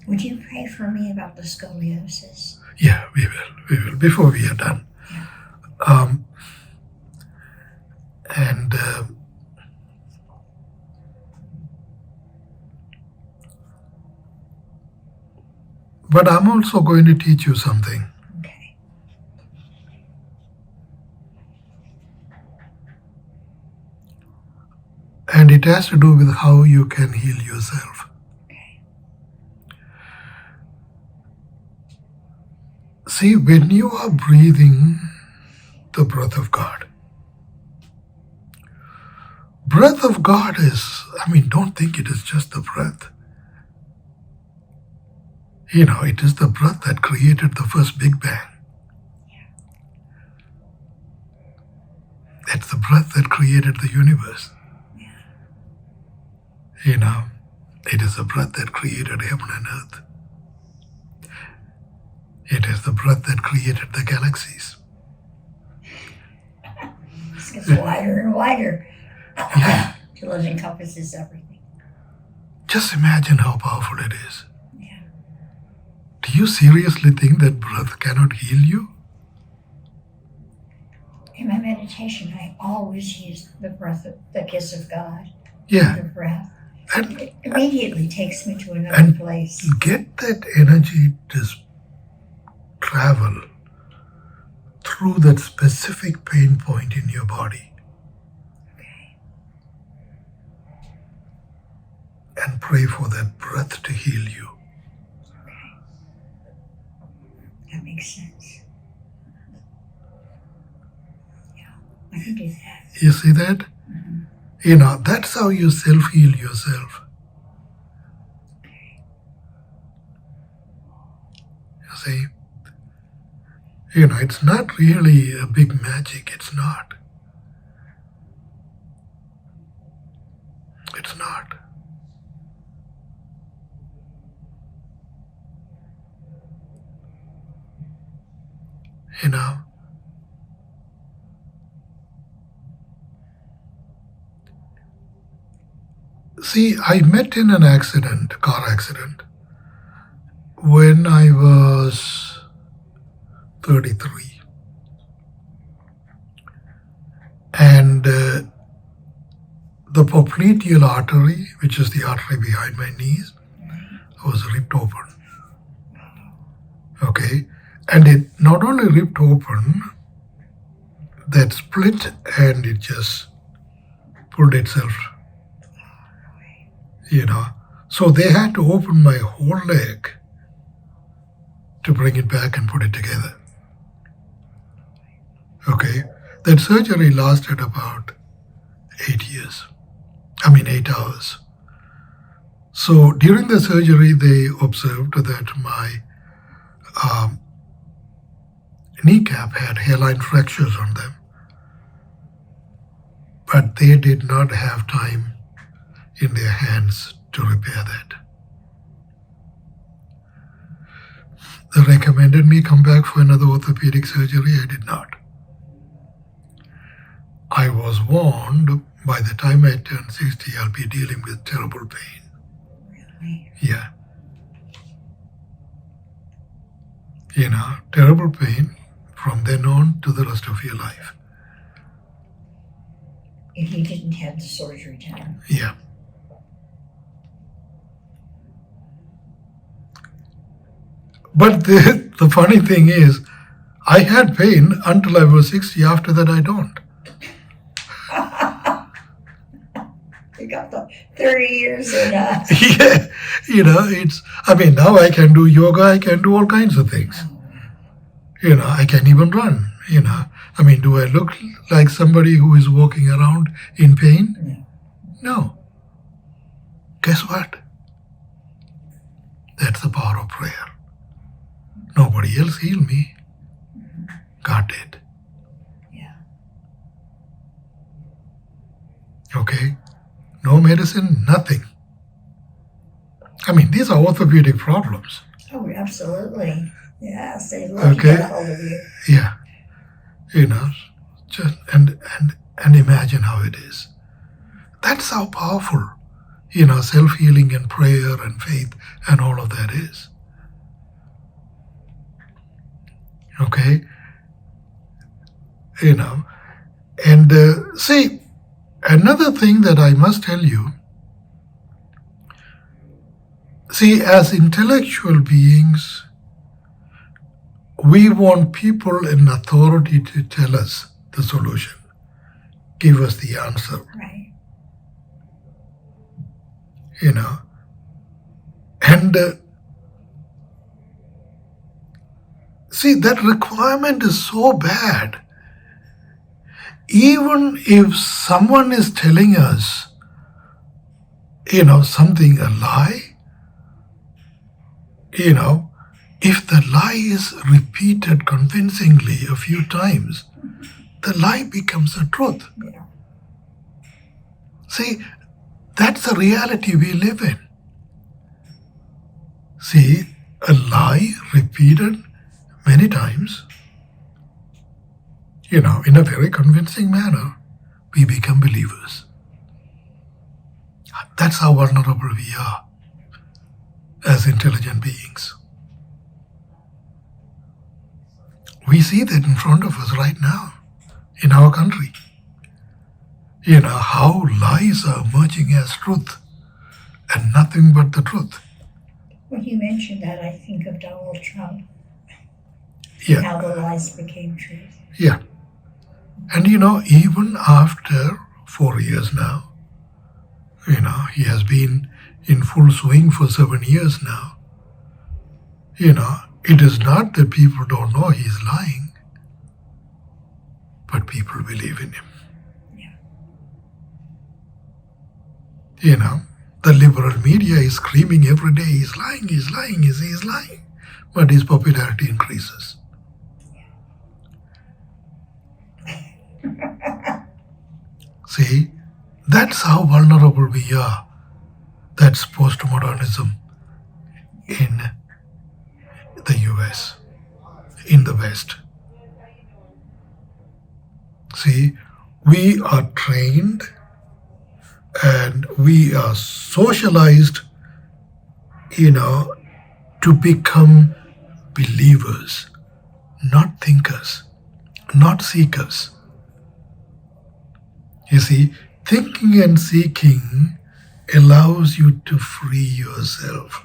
Would you pray for me about the scoliosis? Yeah, we will, before we are done. Yeah. And but I'm also going to teach you something. Okay. And it has to do with how you can heal yourself. Okay. See, when you are breathing the breath of God is, don't think it is just the breath. It is the breath that created the first Big Bang. Yeah. It's the breath that created the universe. Yeah. It is the breath that created heaven and earth. It is the breath that created the galaxies. It gets wider and wider. Yeah. Till it encompasses everything. Just imagine how powerful it is. Yeah. Do you seriously think that breath cannot heal you? In my meditation, I always use the breath, the kiss of God. Yeah. The breath. And It immediately takes me to another place. Get that energy to travel through that specific pain point in your body. Okay. And pray for that breath to heal you. Okay. That makes sense. Yeah, I can do that. You see that? Mm-hmm. That's how you self-heal yourself. Okay. You see? It's not really a big magic. It's not. It's not. See, I met in an accident, car accident, when I was 33. And the popliteal artery, which is the artery behind my knees, was ripped open. Okay? And it not only ripped open, that split and it just pulled itself. So they had to open my whole leg to bring it back and put it together. Okay? That surgery lasted about 8 hours. So during the surgery, they observed that my kneecap had hairline fractures on them. But they did not have time in their hands to repair that. They recommended me come back for another orthopedic surgery. I did not. I was warned by the time I turned 60, I'll be dealing with terrible pain. Really? Yeah. Terrible pain from then on to the rest of your life. If you didn't have the surgery done. Yeah. But the funny thing is, I had pain until I was 60. After that, I don't. You got the 30 years in Yeah. Now I can do yoga, I can do all kinds of things. I can even run, do I look like somebody who is walking around in pain? No. Guess what? That's the power of prayer. Nobody else healed me. God did. Yeah. Okay? No medicine, nothing. These are orthopedic problems. Oh, absolutely. Yes, they love to Okay. get a hold of you. Yeah. Just and imagine how it is. That's how powerful self-healing and prayer and faith and all of that is. Okay? And see, another thing that I must tell you, as intellectual beings, we want people in authority to tell us the solution, give us the answer. Right. And that requirement is so bad. Even if someone is telling us, something, a lie, if the lie is repeated convincingly a few times, the lie becomes a truth. Yeah. See, that's the reality we live in. See, a lie repeated many times, in a very convincing manner, we become believers. That's how vulnerable we are as intelligent beings. We see that in front of us right now, in our country. How lies are emerging as truth and nothing but the truth. When you mentioned that, I think of Donald Trump. Yeah. How the lies became truth. Yeah. And even after 4 years now, he has been in full swing for 7 years now. It is not that people don't know he's lying, but people believe in him. Yeah. The liberal media is screaming every day, he's lying, he's lying, he's lying. But his popularity increases. See, that's how vulnerable we are. That's postmodernism in the US, in the West. See, we are trained and we are socialized, to become believers, not thinkers, not seekers. You see, thinking and seeking allows you to free yourself.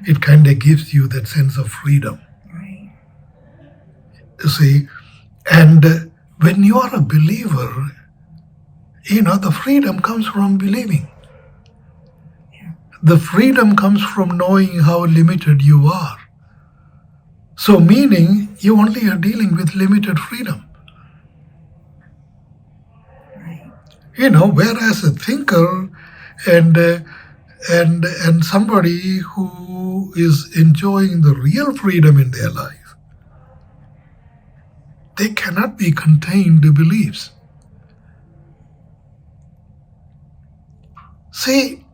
It kind of gives you that sense of freedom. Right. You see, and when you are a believer, the freedom comes from believing. Yeah. The freedom comes from knowing how limited you are. So meaning you only are dealing with limited freedom. Right. Whereas a thinker and somebody who is enjoying the real freedom in their life, they cannot be contained to beliefs. See,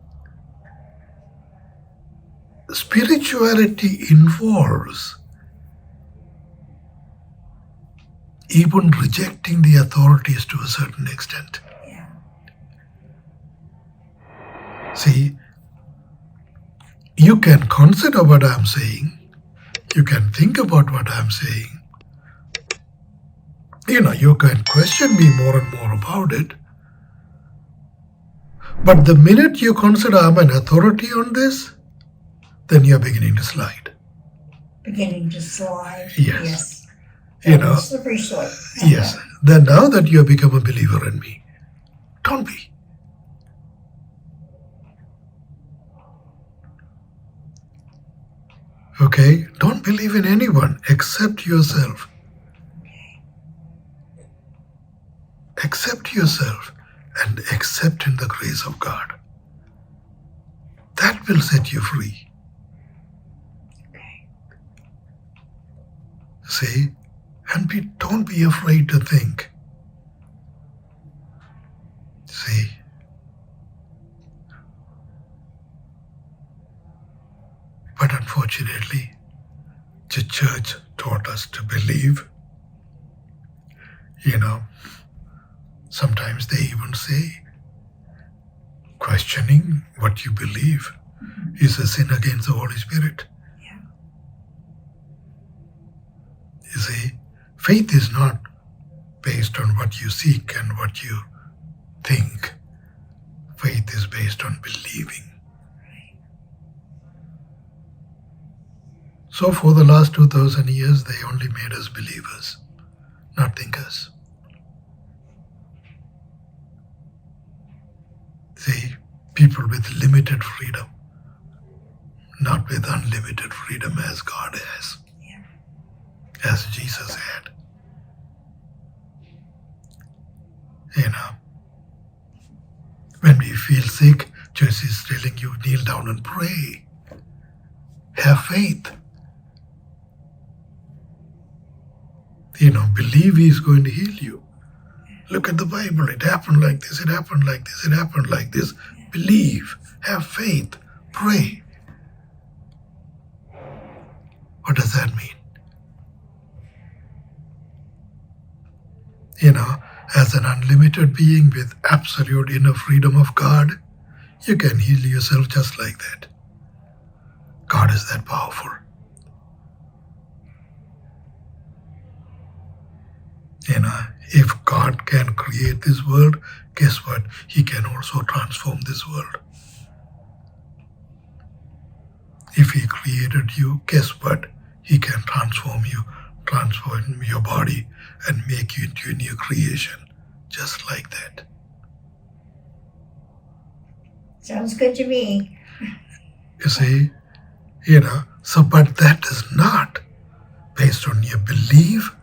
spirituality involves even rejecting the authorities to a certain extent. Yeah. See, you can consider what I'm saying, you can think about what I'm saying, you can question me more and more about it. But the minute you consider I'm an authority on this, then you're beginning to slide. Beginning to slide. Yes. Slippery slope. Yes. Then now that you have become a believer in me, don't be. Okay? Don't believe in anyone except yourself. Accept yourself and accept in the grace of God. That will set you free. Okay. See? And don't be afraid to think. See? But unfortunately, the church taught us to believe. Sometimes they even say, questioning what you believe is a sin against the Holy Spirit. Yeah. You see, faith is not based on what you seek and what you think. Faith is based on believing. Right. So for the last 2,000 years, they only made us believers, not thinkers. See, people with limited freedom, not with unlimited freedom as God has, Yeah. as Jesus had. You know, when we feel sick, Jesus is telling you, kneel down and pray. Have faith. You know, believe He is going to heal you. Look at the Bible. It happened like this. It happened like this. It happened like this. Believe. Have faith. Pray. What does that mean? You know, as an unlimited being with absolute inner freedom of God, you can heal yourself just like that. God is that powerful. You know, if God can create this world, guess what? He can also transform this world. If He created you, guess what? He can transform you, transform your body, and make you into a new creation, just like that. Sounds good to me. You see, you know, so but that is not based on your belief,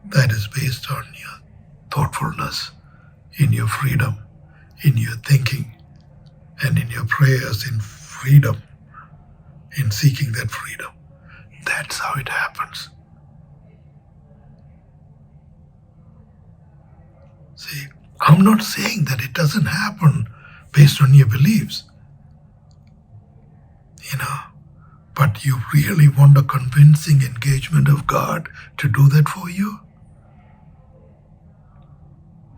that is based on your thoughtfulness, in your freedom, in your thinking, and in your prayers in freedom, in seeking that freedom. That's how it happens. See, I'm not saying that it doesn't happen based on your beliefs, you know, but you really want a convincing engagement of God to do that for you,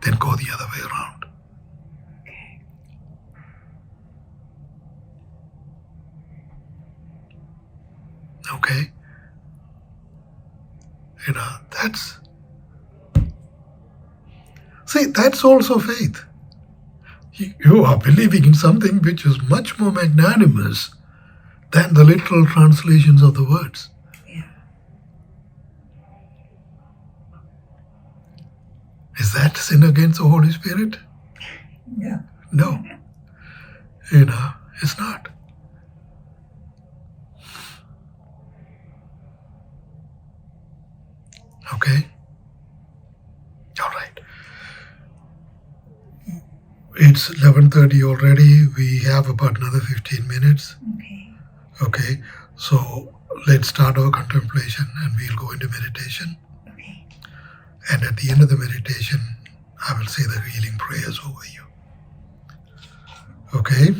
then go the other way around. Okay. Okay? You know, that's also faith. You are believing in something which is much more magnanimous than the literal translations of the words. Yeah. Is that sin against the Holy Spirit? No. No. You know, it's not. Okay? All right. It's 11:30 already. We have about another 15 minutes. Okay. Okay? So let's start our contemplation and we'll go into meditation. Okay. And at the end of the meditation, I will say the healing prayers over you. Okay?